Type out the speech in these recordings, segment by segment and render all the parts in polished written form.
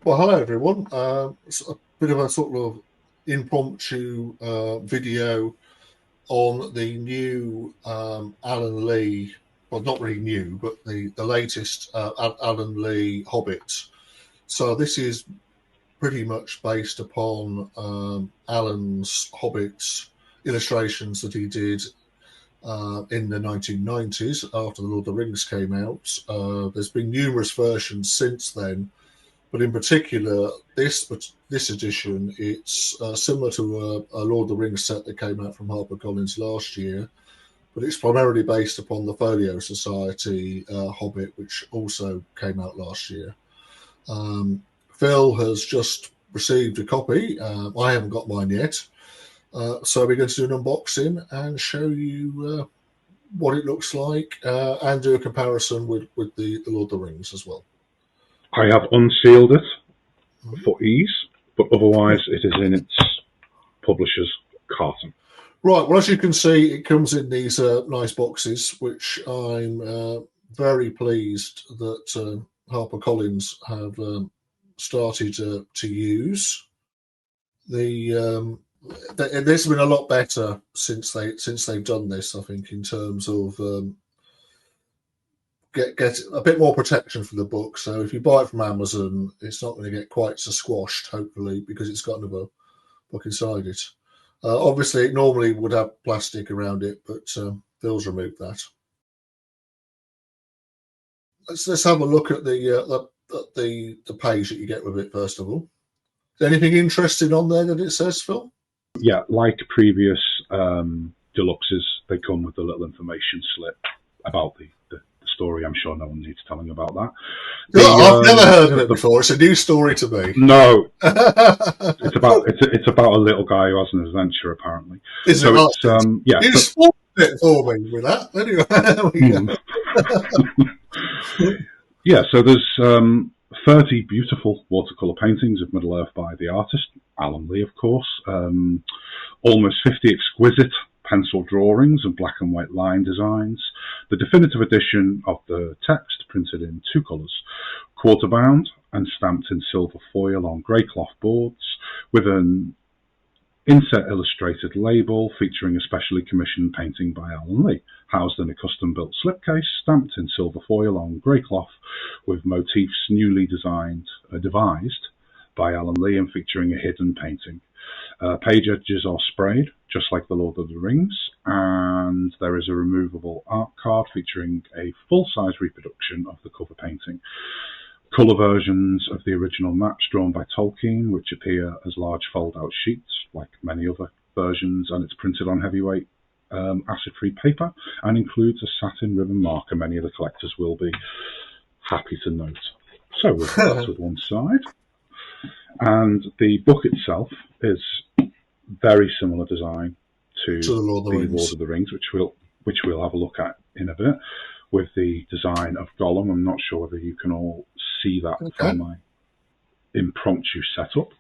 Well, hello everyone. It's a bit of a sort of impromptu video on the new Alan Lee, well, not really new, but the latest Alan Lee Hobbit. So this is pretty much based upon Alan's Hobbit illustrations that he did in the 1990s after the Lord of the Rings came out. There's been numerous versions since then. But in particular, this edition, it's similar to a Lord of the Rings set that came out from HarperCollins last year, but it's primarily based upon the Folio Society Hobbit, which also came out last year. Phil has just received a copy. I haven't got mine yet. So we're going to do an unboxing and show you what it looks like and do a comparison with the Lord of the Rings as well. I have unsealed it for ease, but otherwise it is in its publisher's carton. Right, well, as you can see, it comes in these nice boxes, which I'm very pleased that HarperCollins have started to use. This has been a lot better since they've done this, I think, in terms of get a bit more protection for the book. So if you buy it from Amazon, it's not going to get quite so squashed, hopefully, because it's got another book inside it. Obviously, it normally would have plastic around it, but Phil's removed that. Let's have a look at the page that you get with it first of all. Is there anything interesting on there that it says, Phil? Yeah, like previous deluxes, they come with a little information slip about the story. I'm sure no one needs telling about that. I've never heard of it before. It's a new story to me. No, it's about a little guy who has an adventure apparently. Is so it? It's, yeah, you spoiled it for me with that. Anyway, yeah. So there's 30 beautiful watercolor paintings of Middle Earth by the artist Alan Lee, of course. Almost 50 exquisite pencil drawings and black and white line designs. The definitive edition of the text printed in two colours, quarter bound and stamped in silver foil on grey cloth boards with an inset illustrated label featuring a specially commissioned painting by Alan Lee, housed in a custom built slipcase stamped in silver foil on grey cloth with motifs newly devised by Alan Lee and featuring a hidden painting. Page edges are sprayed, just like the Lord of the Rings, and there is a removable art card featuring a full-size reproduction of the cover painting. Colour versions of the original maps drawn by Tolkien, which appear as large fold-out sheets, like many other versions, and it's printed on heavyweight acid-free paper, and includes a satin ribbon marker many of the collectors will be happy to note. So we'll put that to one side. And the book itself is very similar design to the Lord of the Rings, which we'll have a look at in a bit, with the design of Gollum. I'm not sure whether you can all see that from my impromptu setup.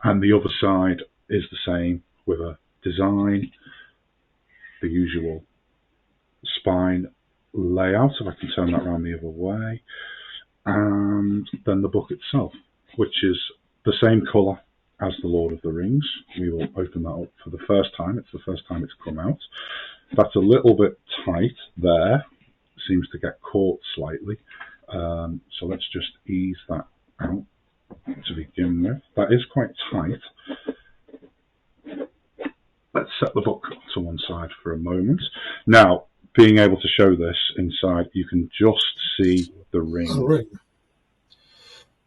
And the other side is the same, with a design, the usual spine layout, if I can turn that around the other way, and then the book itself, which is the same colour as the Lord of the Rings. We will open that up for the first time. It's the first time it's come out. That's a little bit tight there. Seems to get caught slightly. So let's just ease that out to begin with. That is quite tight. Let's set the book to one side for a moment. Now, being able to show this inside, you can just see the ring. Oh, ring.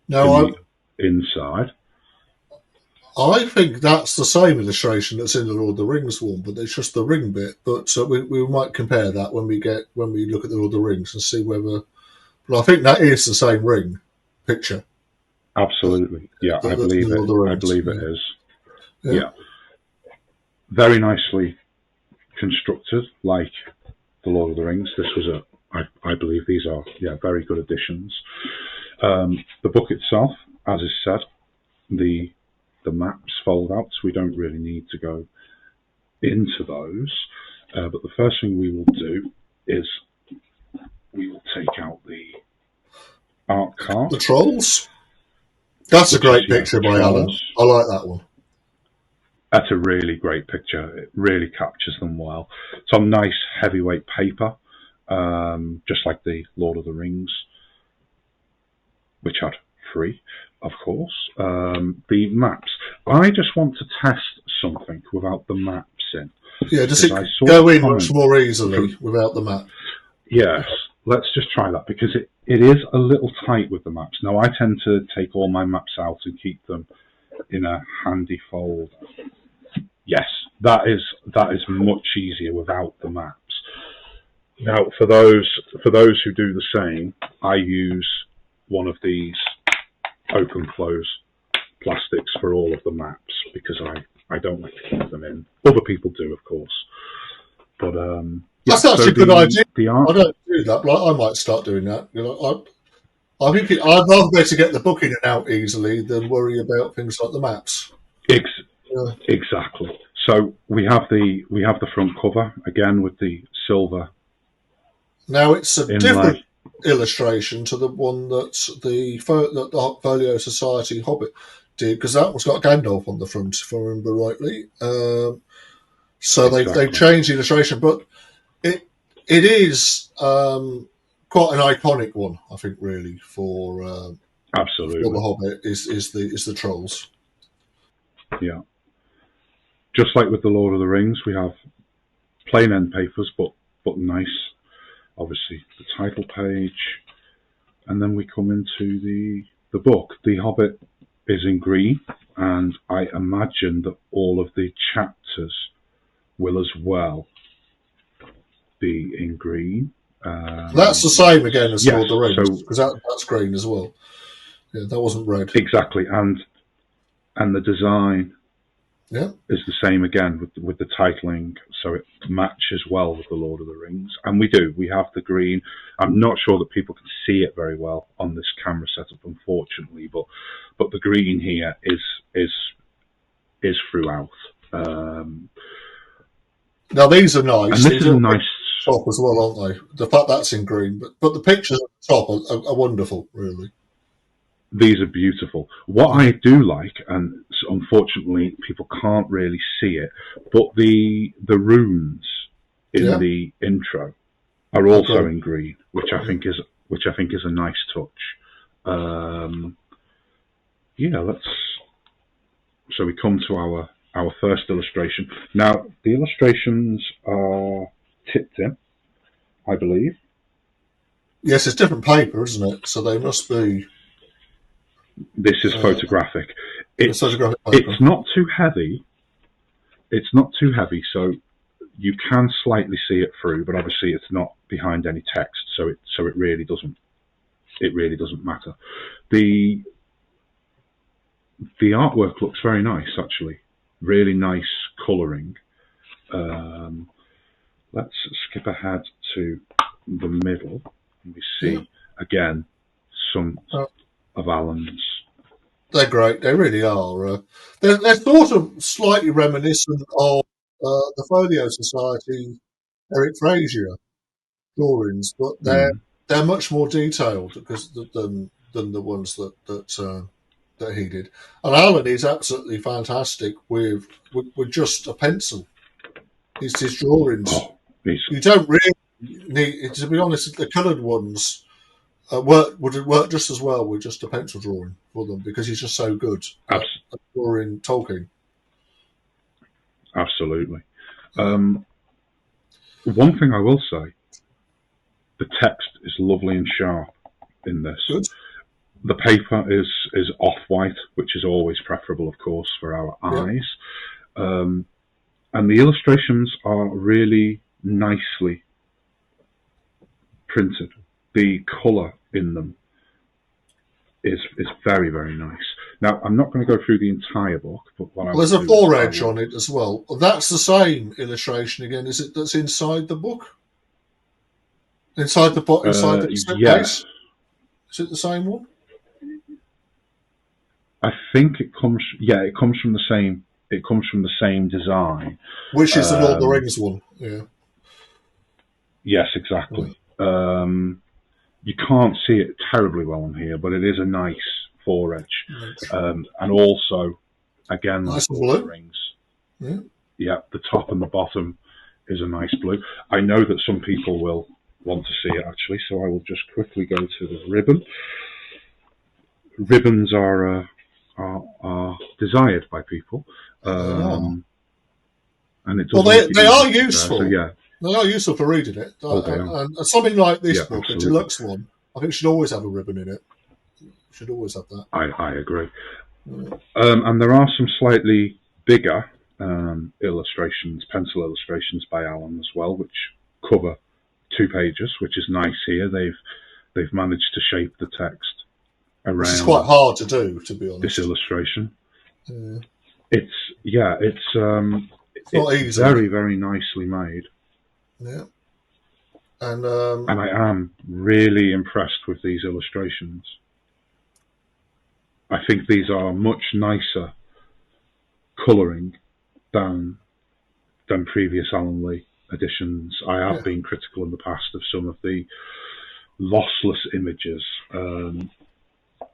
Now, inside. I think that's the same illustration that's in the Lord of the Rings one, but it's just the ring bit. But we might compare that when we look at the Lord of the Rings and see whether. But I think that is the same ring picture. Absolutely, yeah. I believe it is. Yeah, very nicely constructed, like the Lord of the Rings. This was I believe these are very good additions. The book itself, as is said, the maps fold out, so we don't really need to go into those. But the first thing we will do is we will take out the art card. The trolls? That's a which is, great picture by Alan. Charles. I like that one. That's a really great picture. It really captures them well. It's on nice heavyweight paper, just like the Lord of the Rings, which had free, of course. The maps. I just want to test something without the maps in. Yeah, does it go in much more easily without the map? Yes, let's just try that, because it is a little tight with the maps. Now, I tend to take all my maps out and keep them in a handy folder. Yes, that is much easier without the maps. Now, for those who do the same, I use one of these open-close plastics for all of the maps, because I don't like to keep them in. Other people do, of course. But that's actually a good idea. I don't do that, but I might start doing that. You know, I think I'd rather be able to get the book in and out easily than worry about things like the maps. Exactly. So we have the front cover again with the silver. Now it's a different illustration to the one that the Folio Society Hobbit did, because that one's got Gandalf on the front, if I remember rightly. So they've changed the illustration, but it is quite an iconic one, I think, really for absolutely for the Hobbit is the trolls. Yeah. Just like with the Lord of the Rings, we have plain end papers, but nice. Obviously, the title page, and then we come into the book. The Hobbit is in green, and I imagine that all of the chapters will as well be in green. That's the same again as Lord of the Rings, because that's green as well. Yeah, that wasn't red. Exactly, and the design. Yeah, is the same again with the titling, so it matches well with the Lord of the Rings. And we have the green. I'm not sure that people can see it very well on this camera setup, unfortunately, but the green here is throughout. Now these are nice. And this is a nice top as well, aren't they? The fact that's in green, but the pictures at the top are wonderful, really. These are beautiful. What I do like, and unfortunately people can't really see it, but the runes in the intro are also in green, which I think is a nice touch. So we come to our first illustration. Now the illustrations are tipped in, I believe. Yes, it's different paper, isn't it? So they must be. This is photographic. It's not too heavy. It's not too heavy, so you can slightly see it through, but obviously it's not behind any text, so it really doesn't matter. The artwork looks very nice, actually. Really nice colouring. Let's skip ahead to the middle, and we see again some of Alan's. They're great. They really are. They're sort of slightly reminiscent of the Folio Society Eric Frazier drawings, but they're much more detailed than the ones that he did. And Alan is absolutely fantastic with just a pencil. His drawings. You don't really need, to be honest, the coloured ones. Would work just as well with just a pencil drawing for them, because he's just so good at drawing Tolkien. Absolutely. One thing I will say, the text is lovely and sharp in this. Good. The paper is off-white, which is always preferable, of course, for our eyes. And the illustrations are really nicely printed. The colour in them is very, very nice. Now, I'm not going to go through the entire book, but there's a foredge on it as well. That's the same illustration again, is it? That's inside the book, inside the slipcase. Yes. Is it the same one? I think it comes. Yeah, it comes from the same. It comes from the same design, which is the Lord of the Rings one. Yeah. Yes, exactly. You can't see it terribly well on here, but it is a nice 4 edge, and also again nice the Lord of blue. the Rings. Yeah, the top and the bottom is a nice blue. I know that some people will want to see it actually, so I will just quickly go to the ribbon. Ribbons are desired by people, and it does. Well, they are useful. So, yeah, they are useful for reading it. And something like this book, absolutely. a deluxe one, I think should always have a ribbon in it. Should always have that. I agree. And there are some slightly bigger illustrations, pencil illustrations by Alan as well, which cover 2 pages, which is nice here. They've managed to shape the text around. Which is quite hard to do, to be honest. This illustration. It's not easy. Very, very nicely made. Yeah. And I am really impressed with these illustrations. I think these are much nicer colouring than previous Alan Lee editions. I have been critical in the past of some of the lossless images.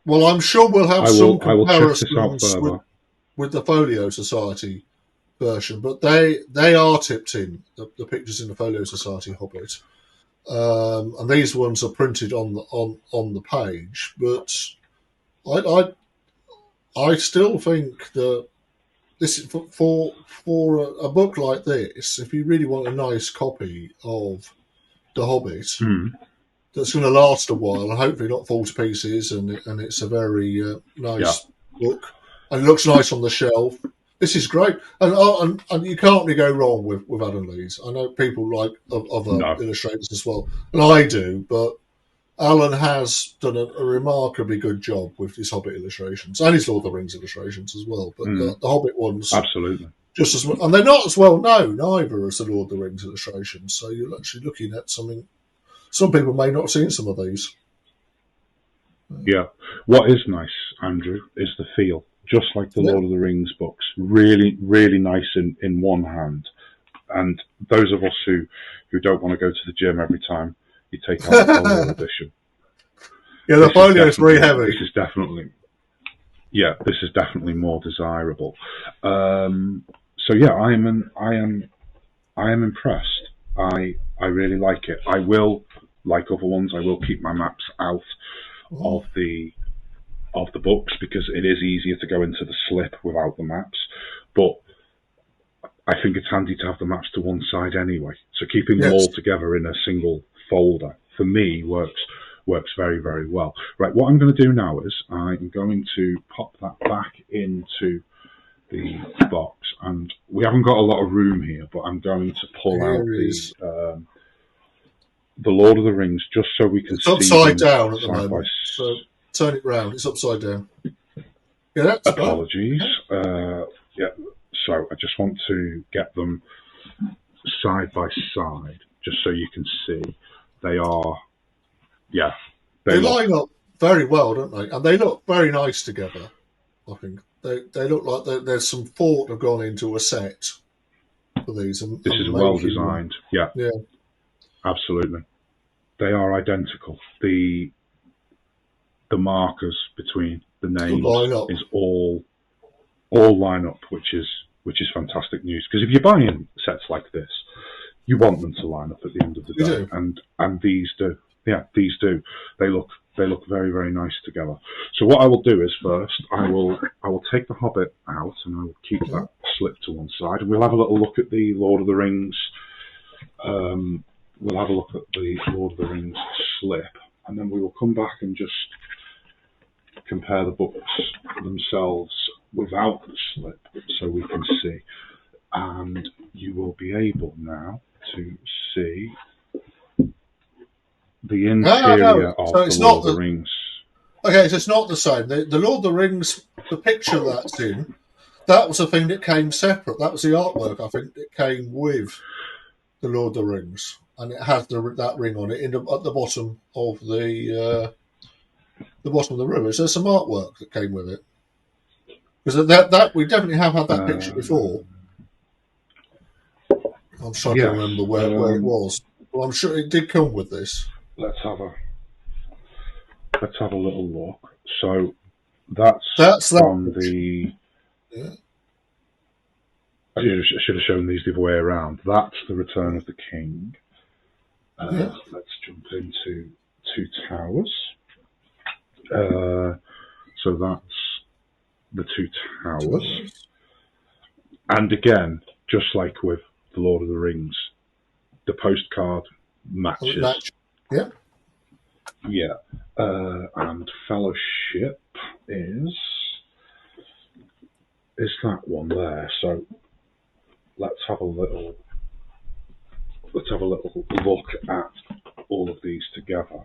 Well, I'm sure we'll have some comparisons with the Folio Society version, but they are tipped in, the pictures in the Folio Society Hobbit, and these ones are printed on the page. But I still think that this for a book like this, if you really want a nice copy of The Hobbit that's going to last a while and hopefully not fall to pieces, and it's a very nice book and it looks nice on the shelf. This is great, and you can't really go wrong with Alan Lee's. I know people like other illustrators as well, and I do, but Alan has done a remarkably good job with his Hobbit illustrations and his Lord of the Rings illustrations as well. But the Hobbit ones, absolutely, just as well, and they're not as well known either as the Lord of the Rings illustrations. So you're actually looking at something. Some people may not have seen some of these. Yeah, what is nice, Andrew, is the feel. Just like the Lord of the Rings books, really, really nice in one hand. And those of us who don't want to go to the gym every time you take out the folio edition. Yeah, the folio is very heavy. This is definitely more desirable. So yeah, I am impressed. I really like it. I will, like other ones, I will keep my maps out of the books because it is easier to go into the slip without the maps. But I think it's handy to have the maps to one side anyway. So keeping them all together in a single folder, for me, works very, very well. Right, what I'm going to do now is I'm going to pop that back into the box, and we haven't got a lot of room here, but I'm going to pull out the Lord of the Rings just so we can see them upside down at the moment. So turn it round. It's upside down. Yeah, that's apologies. So I just want to get them side by side, just so you can see. They are, they line up very well, don't they? And they look very nice together. I think they look like there's some thought have gone into a set for these. This is well designed. Yeah, absolutely. They are identical. The markers between the names is all line up, which is fantastic news. Because if you're buying sets like this, you want them to line up at the end of the day, and these do. Yeah, these do. They look very, very nice together. So what I will do is first I will take the Hobbit out and I will keep that slip to one side, and we'll have a little look at the Lord of the Rings. We'll have a look at the Lord of the Rings slip, and then we will come back and just compare the books themselves without the slip, so we can see. And you will be able now to see the interior of the Lord of the Rings. Okay, so it's not the same. The Lord of the Rings, the picture that's in, that was a thing that came separate. That was the artwork, I think, that came with the Lord of the Rings, and it has that ring on it at the bottom of the river. So there's some artwork that came with it, because that we definitely have had that picture before. I'm trying to remember where it was. Well, I'm sure it did come with this. Let's have a little look. So That's that. from the. Yeah. I should have shown these the other way around. That's the Return of the King. Yeah. Let's jump into Two Towers. So that's the Two Towers. And again, just like with The Lord of the Rings, the postcard matches. Yeah. Yeah. And Fellowship is that one there. So let's have a little look at all of these together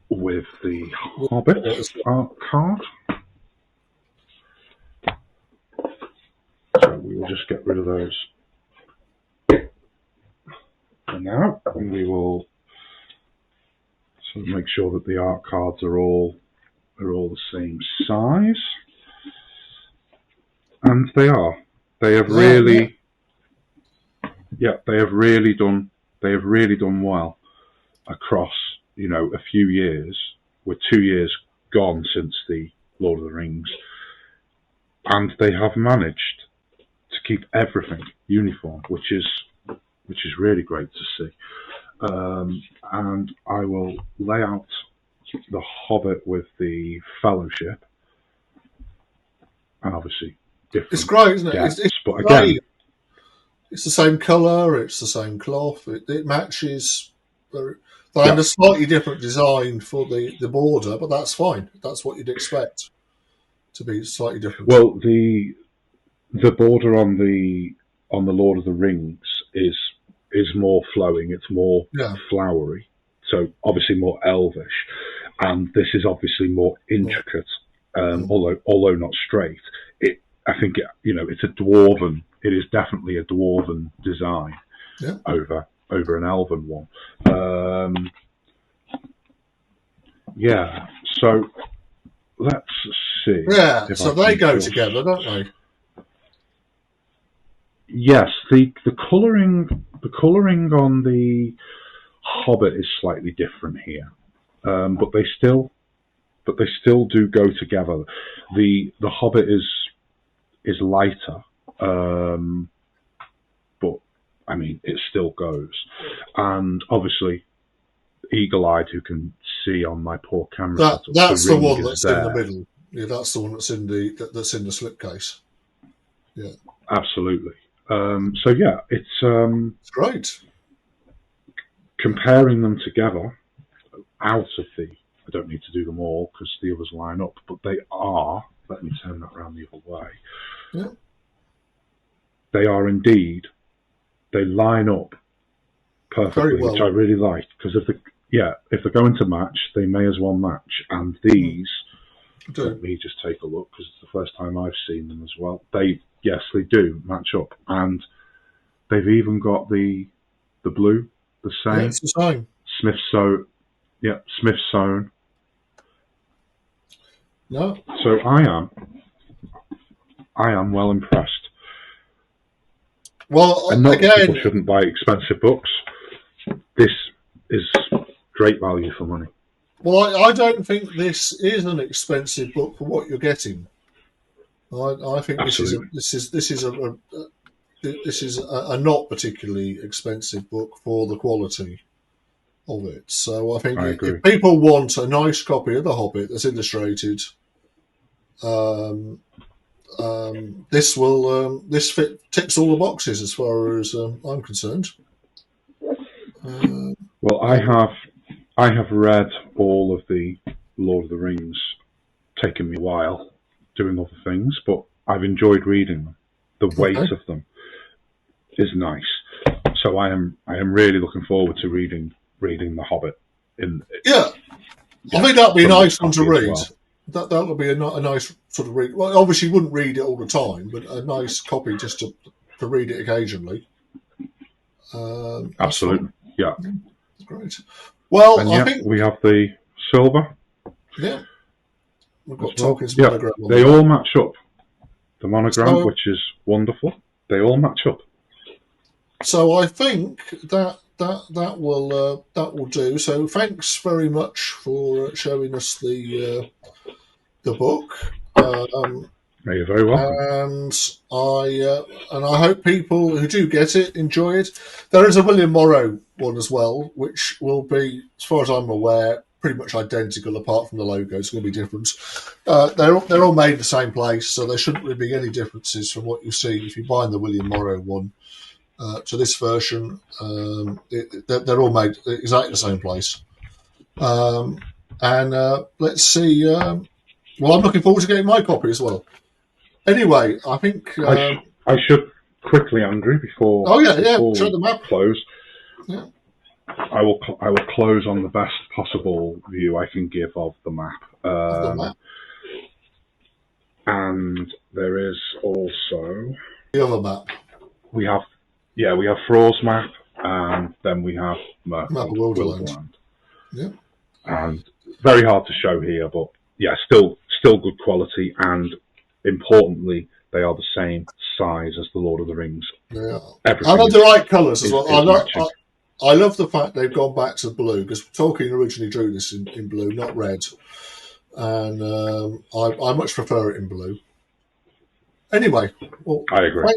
with the Hobbit art card. So we will just get rid of those for now, and we will sort of make sure that the art cards are all the same size, and they are. They have really, they have really done well across, a few years. We're 2 years gone since the Lord of the Rings, and they have managed to keep everything uniform, which is really great to see. And I will lay out the Hobbit with the Fellowship, and obviously different. It's great, isn't it? Depths, it's but again, it's the same colour, it's the same cloth, it matches. They have a slightly different design for the border, but that's fine. That's what you'd expect to be slightly different. Well, the border on the Lord of the Rings is more flowing. It's more flowery, so obviously more elvish, and this is obviously more intricate. Although not straight. I think it's a dwarven. It is definitely a dwarven design over an elven one. So let's see. Yeah, so they go together, don't they? Yes, the colouring on the Hobbit is slightly different here, but they still do go together. The Hobbit is lighter, but I mean it still goes. And obviously, eagle-eyed who can see on my poor camera, that's the one that's there. in the middle. Yeah, that's the one that's in the slipcase. Yeah, absolutely. So yeah, it's great. Comparing them together out of the. I don't need to do them all because the others line up, but they are. Let me turn that around the other way. Yeah. They are indeed. They line up perfectly, which I really like because if they're going to match, they may as well match. And these, let me just take a look because it's the first time I've seen them as well. They do match up, and they've even got the blue, the same. Yeah, it's the same. Smithsonian. No. So I am well impressed. Well, and not that people shouldn't buy expensive books. This is great value for money. Well, I don't think this is an expensive book for what you're getting. I think Absolutely. this is a not particularly expensive book for the quality of it. So I think if people want a nice copy of The Hobbit that's illustrated, this ticks all the boxes as far as I'm concerned. Well, I have read all of the Lord of the Rings. Taken me a while doing other things, but I've enjoyed reading them. The weight of them is nice. So I am really looking forward to reading The Hobbit. I think that'd be a nice one to read. Well. That would be a nice sort of read. Well, obviously, you wouldn't read it all the time, but a nice copy just to read it occasionally. Absolutely, yeah. Great. Well, and I think we have the silver. Yeah, we've got Tolkien's monogram. They all match up. The monogram, which is wonderful. They all match up. So I think that will do. So thanks very much for showing us the the book. You're very welcome. And I hope people who do get it enjoy it. There is a William Morrow one as well, which will be, as far as I'm aware, pretty much identical apart from the logo. It's going to be different. They're all made in the same place, so there shouldn't really be any differences from what you see if you buy the William Morrow one to this version. They're all made exactly the same place. Let's see. Well, I'm looking forward to getting my copy as well. Anyway, I think I should quickly, Andrew, before show the map. Close. Yeah. I will close on the best possible view I can give of the map. And there is also the other map. We have Fro's map, and then we have map of Wilderland. Yeah. And very hard to show here, but yeah, still good quality, and importantly, they are the same size as the Lord of the Rings. Yeah, and they're the right colours as well. I love the fact they've gone back to blue, because Tolkien originally drew this in blue, not red, and I much prefer it in blue. Anyway, well, I agree.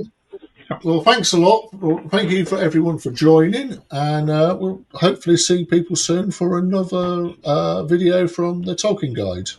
Thanks a lot. Well, thank you for everyone for joining, and we'll hopefully see people soon for another video from the Tolkien Guide.